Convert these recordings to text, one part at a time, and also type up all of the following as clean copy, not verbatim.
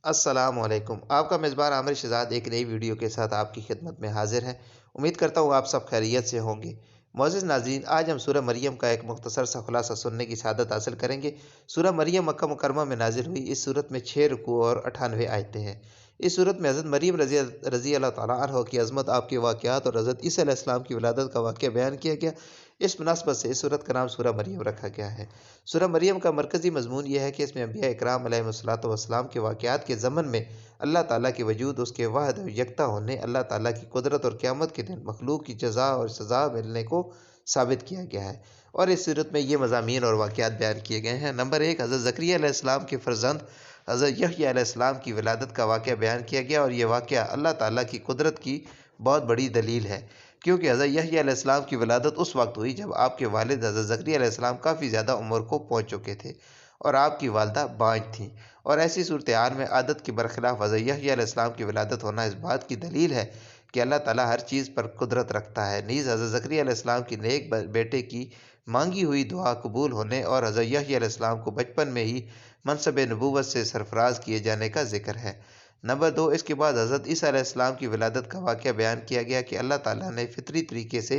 अस्सलाम वालेकुम। आपका मेज़बान आमिर शहज़ाद एक नई वीडियो के साथ आपकी खिदमत में हाज़िर है। उम्मीद करता हूँ आप सब खैरियत से होंगे। मोअज़्ज़िज़ नाज़रीन, आज हम सूरह मरियम का एक मुख्तसर सा खुलासा सुनने की सआदत हासिल करेंगे। सूरह मरियम मक्का मुकर्रमा में नाज़िल हुई। इस सूरत में 6 रुकू और 98 आयतें हैं। इस सूरत में हज़रत मरियम रज़ी अल्लाह तआला अन्हा की अज़मत, आपके वाक़यात और हज़रत ईसा अलैहिस्सलाम की विलादत का वाक़या बयान किया गया। इस मुनासबत से इस सूरत का नाम सूरह मरियम रखा गया है। सूरह मरियम का मरकज़ी मज़मून यह है कि इसमें अंबिया इकराम अलैहिस्सलातु वस्सलाम के वाक़यात के ज़मन में अल्लाह ताला के वजूद, उसके वहद और यकता होने, अल्लाह ताला की कुदरत और क़यामत के दिन मखलूक की जज़ा और सज़ा मिलने को साबित किया गया है। और इस सूरत में ये मज़ामीन और वाक़यात बयान किए गए हैं। नंबर 1, हज़रत ज़करिया अलैहिस्सलाम के फ़र्ज़ंद हज़रत यहया अलैहिस्सलाम की विलादत का वाक़या बयान किया गया, और ये वाक़या अल्लाह ताला की कुदरत की बहुत बड़ी दलील है, क्योंकि हज़रत यहया अलैहिस्सलाम की विलादत उस वक्त हुई जब आपके वालिद हज़रत ज़करिया अलैहिस्सलाम काफ़ी ज़्यादा उम्र को पहुँच चुके थे और आपकी वालदा बाँझ थीं। और ऐसी सूरत-ए-हाल में आदत के बरखिलाफ़ हज़रत यहया अलैहिस्सलाम की विलादत होना इस बात की दलील है कि अल्लाह ताला हर चीज़ पर कुदरत रखता है। नीज़ हज़रत ज़करिया अलैहिस्सलाम की नेक बेटे की मांगी हुई दुआ कबूल होने और हज़रत यहया अलैहिस्सलाम को बचपन में ही मनसब-ए-नबूवत से सरफराज किए जाने का ज़िक्र है। नंबर 2, इसके बाद हज़रत ईसा अलैहिस्सलाम की विलादत का वाक़या बयान किया गया कि अल्लाह ताला ने फ़ितरी तरीके से,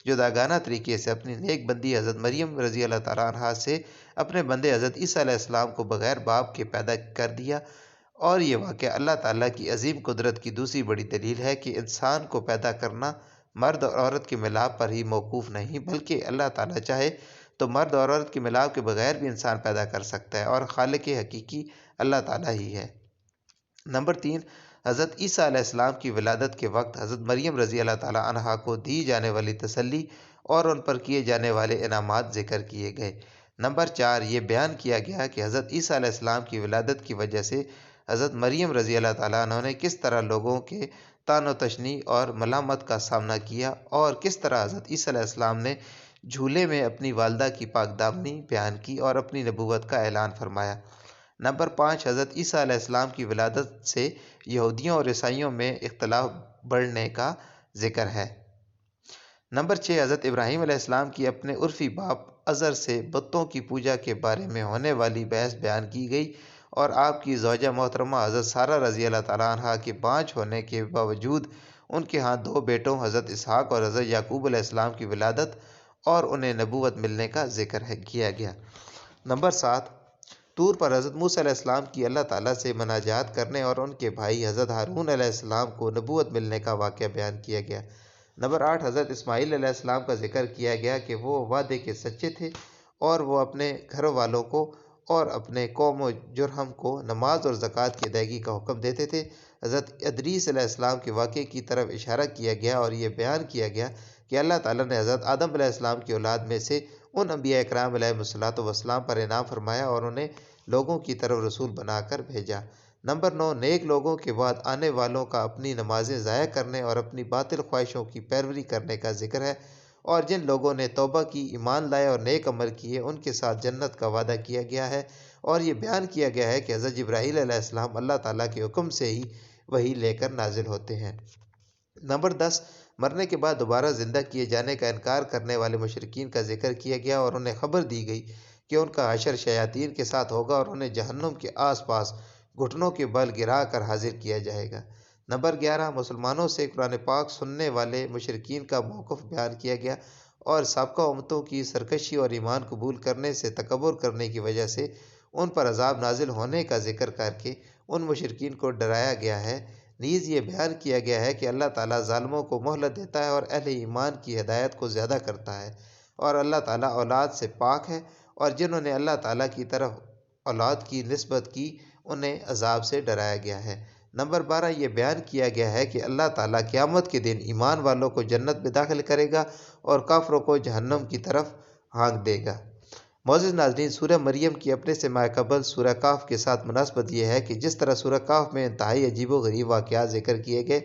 जुदागाना तरीके से अपनी नेक बंदी हज़रत मरियम रज़ी अल्लाह तआला अन्हा से अपने बंदे हज़रत ईसा अलैहिस्सलाम को बग़ैर बाप के पैदा कर दिया। और ये वाक़या अल्लाह ताला की अज़ीम कुदरत की दूसरी बड़ी दलील है कि इंसान को पैदा करना मर्द और औरत के मिलाप पर ही मौकूफ़ नहीं, बल्कि अल्लाह ताला चाहे तो मर्द और औरत के मिलाप के बगैर भी इंसान पैदा कर सकता है, और खालिक़ हकीकी अल्लाह ताला ही है। नंबर 3, हज़रत ईसा अलैहिस्सलाम की विलादत के वक्त हज़रत मरियम रज़ी अल्लाह ताला अन्हा को दी जाने वाली तसल्ली और उन पर किए जाने वाले इनामात ज़िक्र किए गए। नंबर 4, ये बयान किया गया कि हज़रत ईसा अलैहिस्सलाम की विलादत की वजह से हज़रत मरियम रज़ी अल्लाह ताला अन्हा ने किस तरह लोगों के तानो-तशनी और मलामत का सामना किया, और किस तरह हज़रत ईसा अलैहिस्सलाम ने झूले में अपनी वालदा की पाकदामनी बयान की और अपनी नबूवत का ऐलान फरमाया। नंबर 5, हज़रत ईसा अलैहिस्सलाम की विलादत से यहूदियों और ईसाइयों में इख्तिलाफ बढ़ने का ज़िक्र है। नंबर 6, हज़रत इब्राहीम अलैहिस्सलाम की अपने उर्फ़ी बाप अज़र से बुतों की पूजा के बारे में होने वाली बहस बयान की गई, और आपकी ज़ौजा मोहतरमा हज़रत सारा रज़ी अल्लाह तआला अन्हा के बाँझ होने के बावजूद उनके यहाँ 2 बेटों हज़रत इसहाक़ और हज़रत याकूब अलैहिस्सलाम की विलादत और उन्हें नबूवत मिलने का ज़िक्र किया गया। नंबर 7, तूर पर हज़रत मूसा अलैहिस्सलाम की अल्लाह ताला से मुनाजात करने और उनके भाई हज़रत हारून अलैहिस्सलाम को नबूवत मिलने का वाक़या बयान किया गया। नंबर 8, हज़रत इस्माईल अलैहिस्सलाम का ज़िक्र किया गया कि वो वादे के सच्चे थे और वो अपने घर वालों को और अपने कौम व जुरहम को नमाज और ज़कात की अदायगी का हुक्म देते थे। हज़रत इदरीस अलैहिस्सलाम के वाक़े की तरफ इशारा किया गया और ये बयान किया गया कि अल्लाह ताला ने हज़रत आदम अलैहिस्सलाम की औलाद में से उन अंबिया इकराम अलैहिमुस्सलातु वस्सलाम पर इनाम फरमाया और उन्हें लोगों की तरफ रसूल बनाकर भेजा। नंबर 9, नेक लोगों के बाद आने वालों का अपनी नमाजें ज़ाया करने और अपनी बातिल ख्वाहिशों की पैरवी करने का ज़िक्र है, और जिन लोगों ने तौबा की, ईमान लाए और नेक अमल किए, उनके साथ जन्नत का वादा किया गया है। और ये बयान किया गया है कि हज़रत जिब्राईल अलैहिस्सलाम अल्लाह ताला के हुक्म से ही वही लेकर नाजिल होते हैं। नंबर 10, मरने के बाद दोबारा ज़िंदा किए जाने का इनकार करने वाले मुशरिकीन का ज़िक्र किया गया और उन्हें खबर दी गई कि उनका हशर शयातीन के साथ होगा और उन्हें जहन्नुम के आसपास घुटनों के बल गिरा कर हाजिर किया जाएगा। नंबर 11, मुसलमानों से कुरान पाक सुनने वाले मुशरिकीन का मौक़िफ़ बयान किया गया और साबका उम्मतों की सरकशी और ईमान कबूल करने से तकब्बुर करने की वजह से उन पर अज़ाब नाजिल होने का ज़िक्र करके उन मुशरिकीन को डराया गया है। नीज़ ये बयान किया गया है कि अल्लाह ताला ज़ालिमों को मोहलत देता है और अहले ईमान की हिदायत को ज़्यादा करता है, और अल्लाह ताला औलाद से पाक है, और जिन्होंने अल्लाह ताला की तरफ औलाद की निस्बत की उन्हें अज़ाब से डराया गया है। नंबर 12, ये बयान किया गया है कि अल्लाह ताला क़यामत के दिन ईमान वालों को जन्नत में दाखिल करेगा और काफिरों को जहन्नम की तरफ हाँक देगा। मोअज़्ज़िज़ नाज़रीन, सूरह मरियम की अपने से माक़बल सूरह काफ के साथ मुनासबत यह है कि जिस तरह सूरह काफ में इंतहाई अजीब व गरीब वाक़यात ज़िक्र किए गए,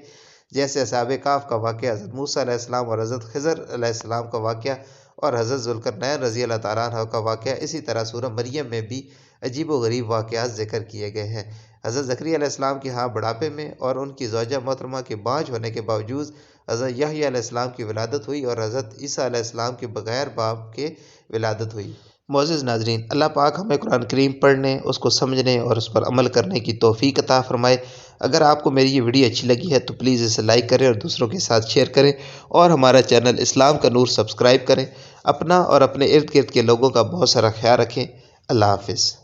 जैसे असहाबे काफ का वाक़या, हज़रत मूसा अलैहिस्सलाम और हज़रत ख़िज़र अलैहिस्सलाम का वाक़या और हज़रत ज़ुल्क़रनैन रज़ी अल्लाह तआला अन्हु का वाक़या, इसी तरह सूरह मरियम में भी अजीब व गरीब वाक़यात ज़िक्र किए गए हैं। हज़रत ज़करिया अलैहिस्सलाम के यहाँ बुढ़ापे में और उनकी ज़ौजा मोहतरमा के बाँझ होने के बावजूद हज़रत यहया अलैहिस्सलाम की विलादत हुई और हज़रत ईसा अलैहिस्सलाम के बग़ैर बाप के विलादत हुई। معزز ناظرین، اللہ پاک ہمیں قرآن کریم پڑھنے، اس کو سمجھنے اور اس پر عمل کرنے کی توفیق عطا فرمائے۔ اگر آپ کو میری یہ ویڈیو اچھی لگی ہے تو پلیز اسے لائک کریں اور دوسروں کے ساتھ شیئر کریں، اور ہمارا چینل اسلام کا نور سبسکرائب کریں۔ اپنا اور اپنے ارد گرد کے لوگوں کا بہت سارا خیال رکھیں۔ اللہ حافظ۔